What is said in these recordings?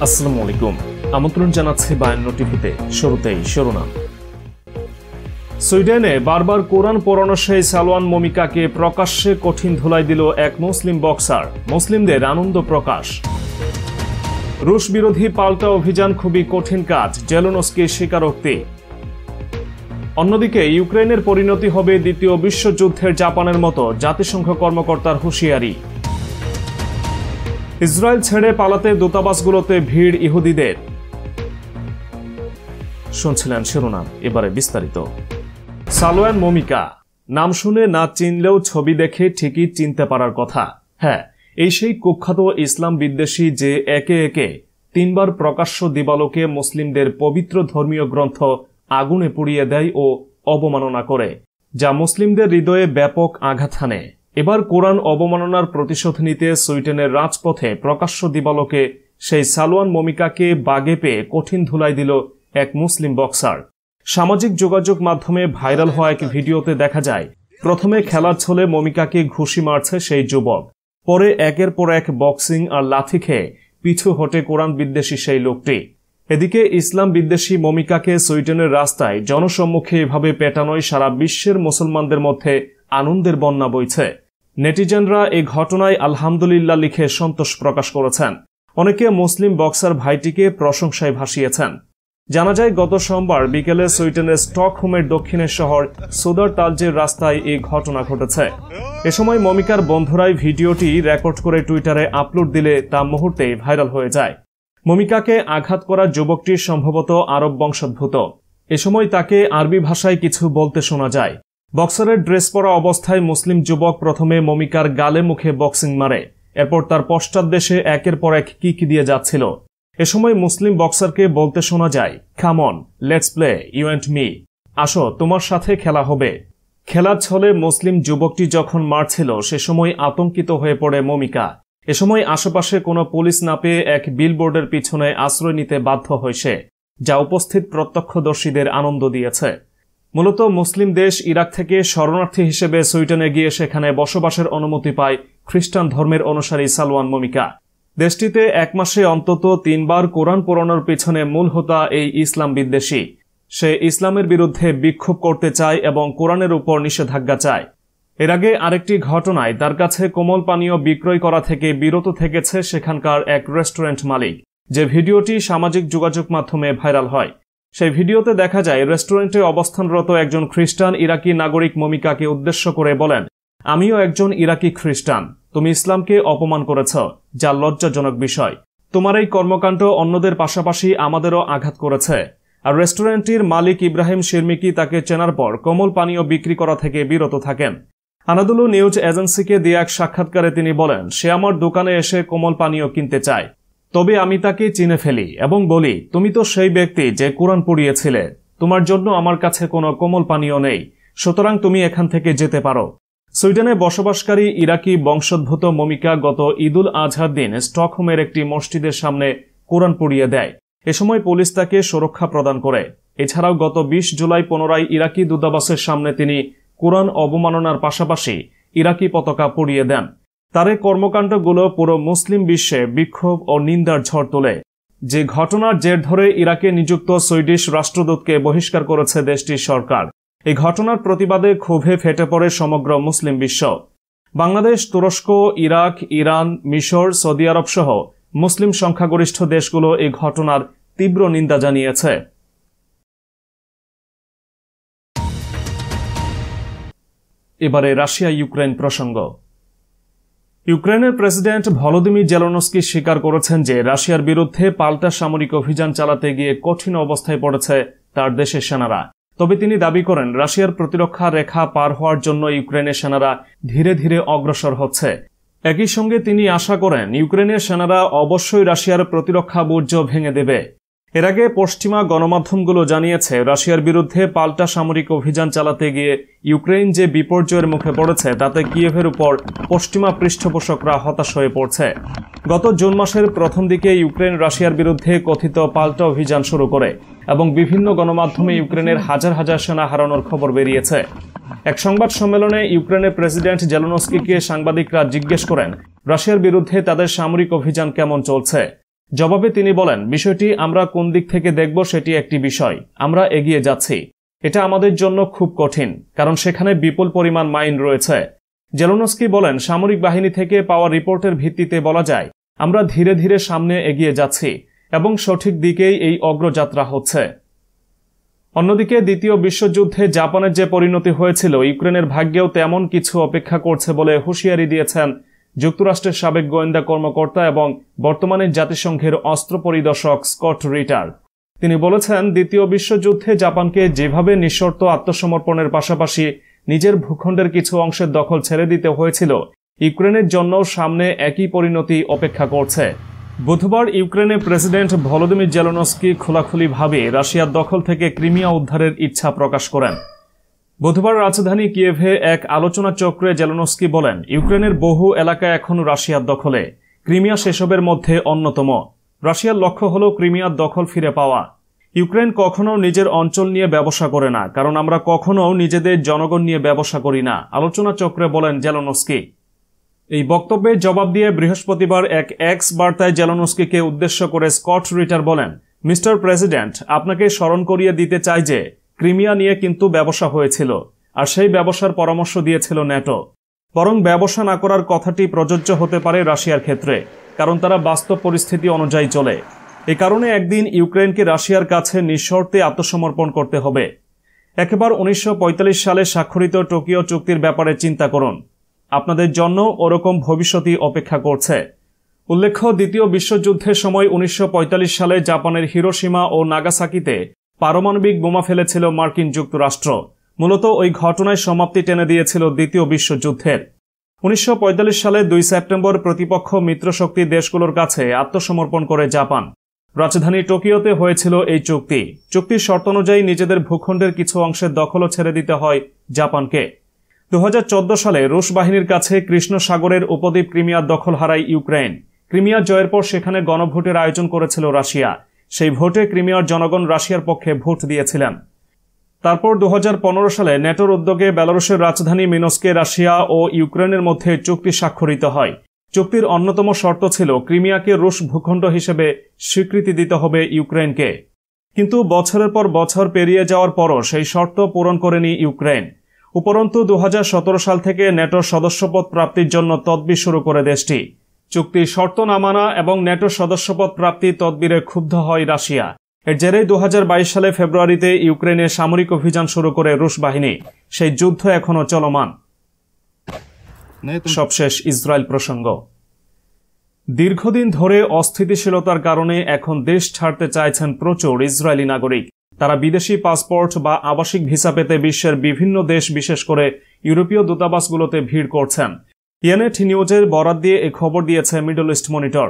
আসসালামু আলাইকুম। আমন্ত্রণ জানাচ্ছি বায়ান্ন টিভিতে। শুরুতেই শিরোনাম। সুইডেনে বারবার কোরআন পড়ানো সেই সালোয়ান মমিকাকে প্রকাশ্যে কঠিন ধুলাই দিল এক মুসলিম বক্সার। মুসলিমদের আনন্দ প্রকাশ। রুশ বিরোধী পাল্টা অভিযান খুবই কঠিন কাজ, জেলেনস্কির স্বীকারোক্তি। অন্যদিকে ইউক্রেনের পরিণতি হবে দ্বিতীয় বিশ্বযুদ্ধের জাপানের মতো, জাতিসংঘ কর্মকর্তার হুঁশিয়ারি। ইসরায়েল ছেড়ে পালাতে দূতাবাসগুলোতে ভিড় ইহুদিদের। শুনছিলেন শিরোনাম, এবারে বিস্তারিত। সালোয়ান মমিকা নাম শুনে না চিনলেও ছবি দেখে ঠিকই চিনতে পারার কথা। হ্যাঁ, এই সেই কুখ্যাত ইসলাম বিদ্বেষী যে একে একে তিনবার প্রকাশ্য দিবালোকে মুসলিমদের পবিত্র ধর্মীয় গ্রন্থ আগুনে পুড়িয়ে দেয় ও অবমাননা করে, যা মুসলিমদের হৃদয়ে ব্যাপক আঘাত হানে। এবার কোরআন অবমাননার প্রতিশোধ নিতে সুইডেনের রাজপথে প্রকাশ্য দিবালোকে সেই সালোয়ান মমিকাকে বাগে পেয়ে কঠিন ধুলাই দিল এক মুসলিম বক্সার। সামাজিক যোগাযোগ মাধ্যমে ভাইরাল হওয়া এক ভিডিওতে দেখা যায়, প্রথমে খেলার ছলে মমিকাকে ঘুষি মারছে সেই যুবক, পরে একের পর এক বক্সিং আর লাথি খেয়ে পিছু হটে কোরআন বিদ্বেষী সেই লোকটি। এদিকে ইসলাম বিদ্বেষী মমিকাকে সুইডেনের রাস্তায় জনসম্মুখে এভাবে পেটানোয় সারা বিশ্বের মুসলমানদের মধ্যে আনন্দের বন্যা বইছে। নেটিজেনরা এই ঘটনায় আলহামদুলিল্লাহ লিখে সন্তোষ প্রকাশ করেছেন। অনেকে মুসলিম বক্সার ভাইটিকে প্রশংসায় ভাসিয়েছেন। জানা যায়, গত সোমবার বিকেলে সুইডেনের স্টকহোমের দক্ষিণের শহর সুদারতালজের রাস্তায় এই ঘটনা ঘটেছে। এ সময় মমিকার বন্ধুরাই ভিডিওটি রেকর্ড করে টুইটারে আপলোড দিলে তা মুহূর্তেই ভাইরাল হয়ে যায়। মমিকাকে আঘাত করা যুবকটি সম্ভবত আরব বংশোদ্ভূত। এ সময় তাকে আরবি ভাষায় কিছু বলতে শোনা যায়। বক্সারের ড্রেস পরা অবস্থায় মুসলিম যুবক প্রথমে মমিকার গালে মুখে বক্সিং মারে, এরপর তার পশ্চাৎদেশে একের পর এক কিক দিয়ে যাচ্ছিল। এ সময় মুসলিম বক্সারকে বলতে শোনা যায়, come on, let's play, you and me, আসো তোমার সাথে খেলা হবে। খেলার ছলে মুসলিম যুবকটি যখন মারছিল সে সময় আতঙ্কিত হয়ে পড়ে মমিকা। এ সময় আশেপাশে কোনো পুলিশ না পেয়ে এক বিলবোর্ডের পিছনে আশ্রয় নিতে বাধ্য হয় সে, যা উপস্থিত প্রত্যক্ষদর্শীদের আনন্দ দিয়েছে। মূলত মুসলিম দেশ ইরাক থেকে শরণার্থী হিসেবে সুইডেনে গিয়ে সেখানে বসবাসের অনুমতি পায় খ্রিস্টান ধর্মের অনুসারী সালোয়ান মমিকা। দেশটিতে এক মাসে অন্তত 3 বার কোরআন পড়ানোর পিছনে মূল হোতা এই ইসলাম বিদ্বেষী। সে ইসলামের বিরুদ্ধে বিক্ষোভ করতে চায় এবং কোরআনের উপর নিষেধাজ্ঞা চায়। এর আগে আরেকটি ঘটনায় তার কাছে কোমল পানীয় বিক্রয় করা থেকে বিরত থেকেছে সেখানকার এক রেস্টুরেন্ট মালিক, যে ভিডিওটি সামাজিক যোগাযোগ মাধ্যমে ভাইরাল হয়। সেই ভিডিওতে দেখা যায়, রেস্টুরেন্টে অবস্থানরত একজন খ্রিস্টান ইরাকি নাগরিক মমিকাকে উদ্দেশ্য করে বলেন, আমিও একজন ইরাকি খ্রিস্টান, তুমি ইসলামকে অপমান করেছ, যা লজ্জাজনক বিষয়। তোমার এই কর্মকাণ্ড অন্যদের পাশাপাশি আমাদেরও আঘাত করেছে। আর রেস্টুরেন্টটির মালিক ইব্রাহিম শিরমিকি তাকে চেনার পর কোমল পানীয় বিক্রি করা থেকে বিরত থাকেন। আনাদুলু নিউজ এজেন্সিকে দিয়ে এক সাক্ষাৎকারে তিনি বলেন, সে আমার দোকানে এসে কোমল পানীয় কিনতে চায়, তবে আমি তাকে চিনে ফেলি এবং বলি, তুমি তো সেই ব্যক্তি যে কোরআন পড়িয়েছিলে, তোমার জন্য আমার কাছে কোনো কোমল পানীয় নেই, সুতরাং তুমি এখান থেকে যেতে পারো। সুইডেনে বসবাসকারী ইরাকি বংশোদ্ভূত মমিকা গত ঈদুল আজহার দিন স্টকহোমের একটি মসজিদের সামনে কোরআন পড়িয়ে দেয়। এ সময় পুলিশ তাকে সুরক্ষা প্রদান করে। এছাড়াও গত 20 জুলাই পুনরায় ইরাকি দূতাবাসের সামনে তিনি কোরআন অবমাননার পাশাপাশি ইরাকি পতাকা পড়িয়ে দেন। তার এই কর্মকাণ্ডগুলো পুরো মুসলিম বিশ্বে বিক্ষোভ ও নিন্দার ঝড় তোলে। যে ঘটনার জের ধরে ইরাকে নিযুক্ত সুইডিশ রাষ্ট্রদূতকে বহিষ্কার করেছে দেশটির সরকার। এই ঘটনার প্রতিবাদে ক্ষোভে ফেটে পড়ে সমগ্র মুসলিম বিশ্ব। বাংলাদেশ, তুরস্ক, ইরাক, ইরান, মিশর, সৌদি আরব সহ মুসলিম সংখ্যাগরিষ্ঠ দেশগুলো এই ঘটনার তীব্র নিন্দা জানিয়েছে। এবারে রাশিয়া ইউক্রেন প্রসঙ্গ। ইউক্রেনের প্রেসিডেন্ট ভলোদিমির জেলেনস্কি স্বীকার করেছেন যে রাশিয়ার বিরুদ্ধে পাল্টা সামরিক অভিযান চালাতে গিয়ে কঠিন অবস্থায় পড়েছে তার দেশের সেনারা। তবে তিনি দাবি করেন, রাশিয়ার প্রতিরক্ষা রেখা পার হওয়ার জন্য ইউক্রেনের সেনারা ধীরে ধীরে অগ্রসর হচ্ছে। একই সঙ্গে তিনি আশা করেন, ইউক্রেনের সেনারা অবশ্যই রাশিয়ার প্রতিরক্ষা বুর্জ ভেঙে দেবে। এর আগে পশ্চিমা গণমাধ্যমগুলো জানিয়েছে, রাশিয়ার বিরুদ্ধে পাল্টা সামরিক অভিযান চালাতে গিয়ে ইউক্রেন যে বিপর্যয়ের মুখে পড়েছে তাতে কিয়েভের উপর পশ্চিমা পৃষ্ঠপোষকরা হতাশ হয়ে পড়ছে। গত জুন মাসের প্রথম দিকে ইউক্রেন রাশিয়ার বিরুদ্ধে কথিত পাল্টা অভিযান শুরু করে এবং বিভিন্ন গণমাধ্যমে ইউক্রেনের হাজার হাজার সেনা হারানোর খবর বেরিয়েছে। এক সংবাদ সম্মেলনে ইউক্রেনের প্রেসিডেন্ট জেলেনস্কিকে সাংবাদিকরা জিজ্ঞেস করেন, রাশিয়ার বিরুদ্ধে তাদের সামরিক অভিযান কেমন চলছে। জবাবে তিনি বলেন, বিষয়টি আমরা কোন দিক থেকে দেখব সেটি একটি বিষয়, আমরা এগিয়ে যাচ্ছি। এটা আমাদের জন্য খুব কঠিন, কারণ সেখানে বিপুল পরিমাণ মাইন রয়েছে। জেলেনস্কি বলেন, সামরিক বাহিনী থেকে পাওয়া রিপোর্টের ভিত্তিতে বলা যায় আমরা ধীরে ধীরে সামনে এগিয়ে যাচ্ছি এবং সঠিক দিকেই এই অগ্রযাত্রা হচ্ছে। অন্যদিকে দ্বিতীয় বিশ্বযুদ্ধে জাপানের যে পরিণতি হয়েছিল, ইউক্রেনের ভাগ্যেও তেমন কিছু অপেক্ষা করছে বলে হুঁশিয়ারি দিয়েছেন যুক্তরাষ্ট্রের সাবেক গোয়েন্দা কর্মকর্তা এবং বর্তমানে জাতিসংঘের অস্ত্র পরিদর্শক স্কট রিটার। তিনি বলেছেন, দ্বিতীয় বিশ্বযুদ্ধে জাপানকে যেভাবে নিঃশর্ত আত্মসমর্পণের পাশাপাশি নিজের ভূখণ্ডের কিছু অংশের দখল ছেড়ে দিতে হয়েছিল, ইউক্রেনের জন্য সামনে একই পরিণতি অপেক্ষা করছে। বুধবার ইউক্রেনের প্রেসিডেন্ট ভলোদিমির জেলেনস্কি খোলাখুলিভাবে রাশিয়ার দখল থেকে ক্রিমিয়া উদ্ধারের ইচ্ছা প্রকাশ করেন। বুধবার রাজধানী কিয়েভে এক আলোচনা চক্রে জেলেনস্কি বলেন, ইউক্রেনের বহু এলাকা এখন রাশিয়ার দখলে, ক্রিমিয়া সেসবের মধ্যে অন্যতম। রাশিয়ার লক্ষ্য হল ক্রিমিয়ার দখল ফিরে পাওয়া। ইউক্রেন কখনো নিজের অঞ্চল নিয়ে ব্যবসা করে না, কারণ আমরা কখনো নিজেদের জনগণ নিয়ে ব্যবসা করি না, আলোচনা চক্রে বলেন জেলেনস্কি। এই বক্তব্যে জবাব দিয়ে বৃহস্পতিবার এক এক্স বার্তায় জেলেনস্কিকে উদ্দেশ্য করে স্কট রিটার বলেন, মিস্টার প্রেসিডেন্ট, আপনাকে স্মরণ করিয়ে দিতে চাই যে ক্রিমিয়া নিয়ে কিন্তু ব্যবসা হয়েছিল, আর সেই ব্যবসার পরামর্শ দিয়েছিল ন্যাটো। বরং ব্যবসা না করার কথাটি প্রযোজ্য হতে পারে রাশিয়ার ক্ষেত্রে, কারণ তারা বাস্তব পরিস্থিতি অনুযায়ী চলে। এ কারণে একদিন ইউক্রেনকে রাশিয়ার কাছে নিঃশর্তে আত্মসমর্পণ করতে হবে। একেবারে 1945 সালে স্বাক্ষরিত টোকিও চুক্তির ব্যাপারে চিন্তা করুন, আপনাদের জন্য ওরকম ভবিষ্যৎই অপেক্ষা করছে। উল্লেখ্য, দ্বিতীয় বিশ্বযুদ্ধের সময় 1945 সালে জাপানের হিরোশিমা ও নাগাসাকিতে পারমাণবিক বোমা ফেলেছিল মার্কিন যুক্তরাষ্ট্র। মূলত ওই ঘটনায় সমাপ্তি টেনে দিয়েছিল দ্বিতীয় বিশ্বযুদ্ধের। 1945 সালে 2 সেপ্টেম্বর প্রতিপক্ষ মিত্রশক্তি দেশগুলোর কাছে আত্মসমর্পণ করে জাপান। রাজধানী টোকিওতে হয়েছিল এই চুক্তি। চুক্তির শর্ত অনুযায়ী নিজেদের ভূখণ্ডের কিছু অংশের দখলও ছেড়ে দিতে হয় জাপানকে। 2014 সালে রুশ বাহিনীর কাছে কৃষ্ণ সাগরের উপদ্বীপ ক্রিমিয়ার দখল হারায় ইউক্রেন। ক্রিমিয়া জয়ের পর সেখানে গণভোটের আয়োজন করেছিল রাশিয়া। সেই ভোটে ক্রিমিয়ার জনগণ রাশিয়ার পক্ষে ভোট দিয়েছিলেন। তারপর 2015 সালে ন্যাটোর উদ্যোগে বেলারুশের রাজধানী মিনস্কে রাশিয়া ও ইউক্রেনের মধ্যে চুক্তি স্বাক্ষরিত হয়। চুক্তির অন্যতম শর্ত ছিল ক্রিমিয়াকে রুশ ভূখণ্ড হিসেবে স্বীকৃতি দিতে হবে ইউক্রেনকে। কিন্তু বছরের পর বছর পেরিয়ে যাওয়ার পরও সেই শর্ত পূরণ করেনি ইউক্রেন। উপরন্তু 2017 সাল থেকে ন্যাটোর সদস্যপদ প্রাপ্তির জন্য তদবির শুরু করে দেশটি। চুক্তির শর্ত না মানা এবং ন্যাটোর সদস্যপদ প্রাপ্তি তদবিরে ক্ষুব্ধ হয় রাশিয়া। এর জেরেই 2022 সালে ফেব্রুয়ারিতে ইউক্রেনে সামরিক অভিযান শুরু করে রুশ বাহিনী। সেই যুদ্ধ এখনও চলমান। সবশেষ ইসরায়েল প্রসঙ্গ। দীর্ঘদিন ধরে অস্থিতিশীলতার কারণে এখন দেশ ছাড়তে চাইছেন প্রচুর ইসরায়েলি নাগরিক। তারা বিদেশি পাসপোর্ট বা আবাসিক ভিসা পেতে বিশ্বের বিভিন্ন দেশ, বিশেষ করে ইউরোপীয় দূতাবাসগুলোতে ভিড় করছেন। ইয়ানেট নিউজের বরাত দিয়ে এই খবর দিয়েছে মিডল ইস্ট মনিটর।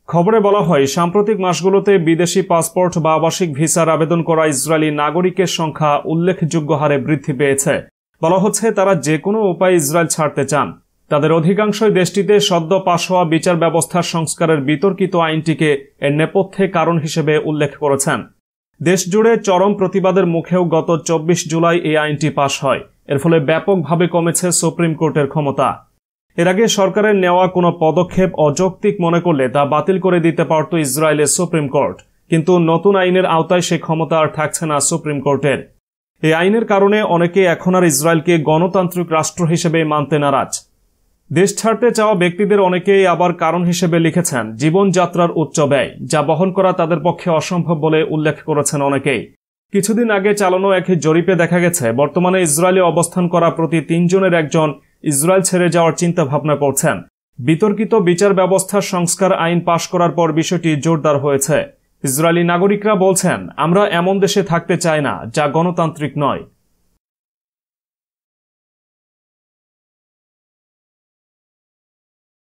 খবরে বলা হয়, সাম্প্রতিক মাসগুলোতে বিদেশি পাসপোর্ট বা আবাসিক ভিসার আবেদন করা ইসরায়েলি নাগরিকের সংখ্যা উল্লেখযোগ্য হারে বৃদ্ধি পেয়েছে। বলা হচ্ছে তারা যে কোনো উপায়ে ইসরায়েল ছাড়তে চান। তাদের অধিকাংশই দেশটিতে সদ্য পাশ হওয়া বিচার ব্যবস্থার সংস্কারের বিতর্কিত আইনটিকে এর নেপথ্যে কারণ হিসেবে উল্লেখ করেছেন। দেশজুড়ে চরম প্রতিবাদের মুখেও গত 24 জুলাই এই আইনটি পাশ হয়। এর ফলে ব্যাপকভাবে কমেছে সুপ্রিম কোর্টের ক্ষমতা। এর আগে সরকারের নেওয়া কোনো পদক্ষেপ অযৌক্তিক মনে করলে তা বাতিল করে দিতে পারত ইসরায়েলের সুপ্রিম কোর্ট। কিন্তু নতুন আইনের আওতায় সে ক্ষমতা আর থাকছে না সুপ্রিম কোর্টের। এই আইনের কারণে অনেকে এখন আর ইসরায়েলকে গণতান্ত্রিক রাষ্ট্র হিসেবে মানতে নারাজ। দেশ ছাড়তে চাওয়া ব্যক্তিদের অনেকেই আবার কারণ হিসেবে লিখেছেন জীবনযাত্রার উচ্চ ব্যয়, যা বহন করা তাদের পক্ষে অসম্ভব বলে উল্লেখ করেছেন অনেকেই। কিছুদিন আগে চালানো এক জরিপে দেখা গেছে বর্তমানে ইসরায়েলে অবস্থান করা প্রতি 3 জনের একজন ইসরায়েল ছেড়ে যাওয়ার চিন্তা ভাবনা করছেন। বিতর্কিত বিচার ব্যবস্থার সংস্কার আইন পাশ করার পর বিষয়টি জোরদার হয়েছে। ইসরায়েলি নাগরিকরা বলছেন, আমরা এমন দেশে থাকতে চাই না যা গণতান্ত্রিক নয়।